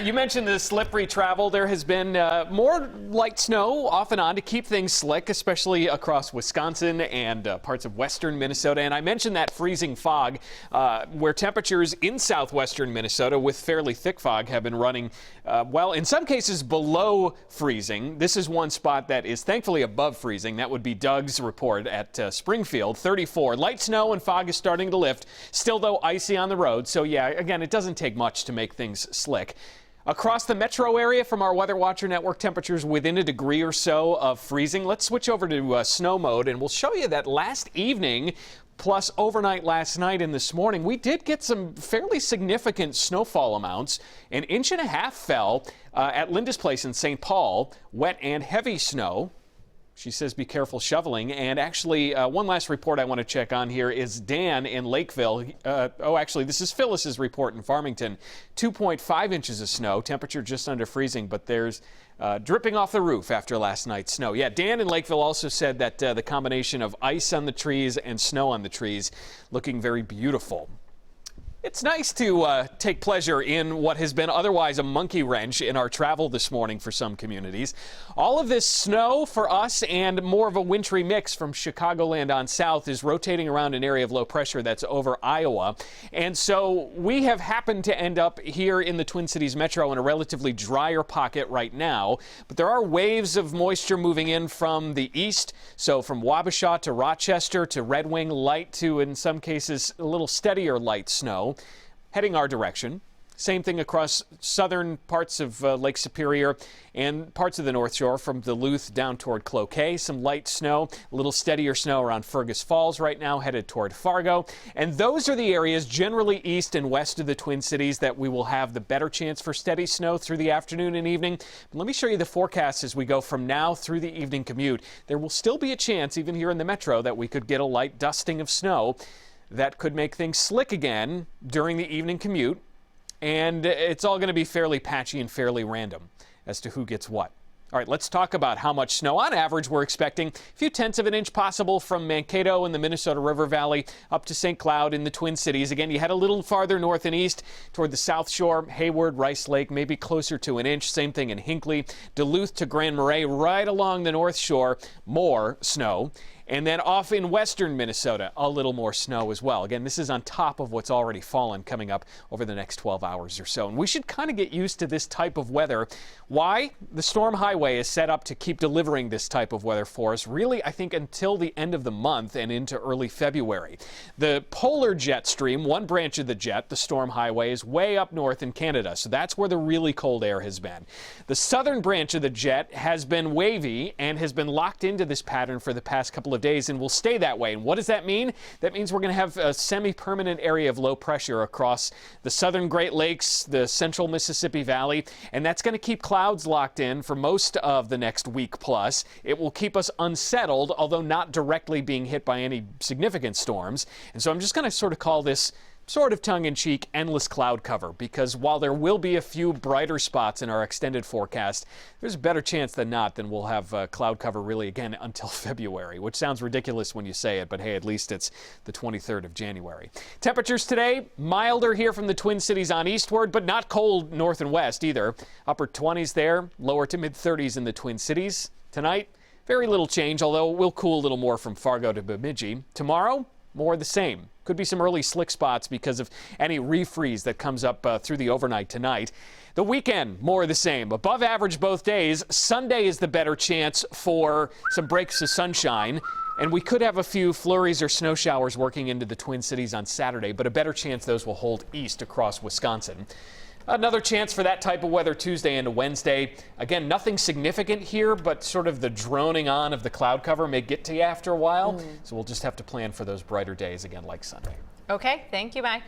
You mentioned the slippery travel. There has been more light snow off and on to keep things slick, especially across Wisconsin and parts of western Minnesota. And I mentioned that freezing fog, where temperatures in southwestern Minnesota with fairly thick fog have been running, well, in some cases below freezing. This is one spot that is thankfully above freezing. That would be Doug's report at Springfield, 34. Light snow and fog is starting to lift. Still, though, icy on the road. So, yeah, again, it doesn't take much to make things slick. Across the metro area from our Weather Watcher network, temperatures within a degree or so of freezing. Let's switch over to snow mode, and we'll show you that last evening, plus overnight last night and this morning, we did get some fairly significant snowfall amounts. An inch and a half fell at Linda's Place in St. Paul, wet and heavy snow. She says be careful shoveling. And actually, one last report I want to check on here is Dan in Lakeville. Actually, this is Phyllis's report in Farmington. 2.5 inches of snow, temperature just under freezing, but there's dripping off the roof after last night's snow. Yeah, Dan in Lakeville also said that the combination of ice on the trees and snow on the trees looking very beautiful. It's nice to take pleasure in what has been otherwise a monkey wrench in our travel this morning for some communities. All of this snow for us and more of a wintry mix from Chicagoland on south is rotating around an area of low pressure that's over Iowa. And so we have happened to end up here in the Twin Cities metro in a relatively drier pocket right now. But there are waves of moisture moving in from the east. So from Wabasha to Rochester to Red Wing, light to, in some cases, a little steadier light snow heading our direction. Same thing across southern parts of Lake Superior and parts of the North Shore from Duluth down toward Cloquet. Some light snow, a little steadier snow around Fergus Falls right now, headed toward Fargo. And those are the areas generally east and west of the Twin Cities that we will have the better chance for steady snow through the afternoon and evening. But let me show you the forecast as we go from now through the evening commute. There will still be a chance, even here in the metro, that we could get a light dusting of snow that could make things slick again during the evening commute. And it's all going to be fairly patchy and fairly random as to who gets what. All right, let's talk about how much snow on average we're expecting. A few tenths of an inch possible from Mankato in the Minnesota River Valley up to St. Cloud in the Twin Cities. Again, you head a little farther north and east toward the South Shore, Hayward, Rice Lake, maybe closer to an inch. Same thing in Hinckley, Duluth to Grand Marais, right along the North Shore, more snow. And then off in western Minnesota, a little more snow as well. Again, this is on top of what's already fallen coming up over the next 12 hours or so. And we should kind of get used to this type of weather. Why? The storm highway is set up to keep delivering this type of weather for us, really, I think, until the end of the month and into early February. The polar jet stream, one branch of the jet, the storm highway, is way up north in Canada. So that's where the really cold air has been. The southern branch of the jet has been wavy and has been locked into this pattern for the past couple of days and will stay that way. And what does that mean? That means we're going to have a semi-permanent area of low pressure across the southern Great Lakes, the central Mississippi Valley, and that's going to keep clouds locked in for most of the next week plus. It will keep us unsettled, although not directly being hit by any significant storms. And so I'm just going to sort of call this sort of tongue-in-cheek endless cloud cover, because while there will be a few brighter spots in our extended forecast, there's a better chance than not that we'll have cloud cover really again until February, which sounds ridiculous when you say it, but hey, at least it's the 23rd of January. Temperatures today, milder here from the Twin Cities on eastward, but not cold north and west either. Upper 20s there, lower to mid 30s in the Twin Cities. Tonight, very little change, although we'll cool a little more from Fargo to Bemidji. Tomorrow, more of the same. Could be some early slick spots because of any refreeze that comes up through the overnight tonight. The weekend, more of the same. Above average both days. Sunday is the better chance for some breaks of sunshine. And we could have a few flurries or snow showers working into the Twin Cities on Saturday, but a better chance those will hold east across Wisconsin. Another chance for that type of weather Tuesday into Wednesday. Again, nothing significant here, but sort of the droning on of the cloud cover may get to you after a while. So we'll just have to plan for those brighter days again like Sunday. Okay, thank you, Mike.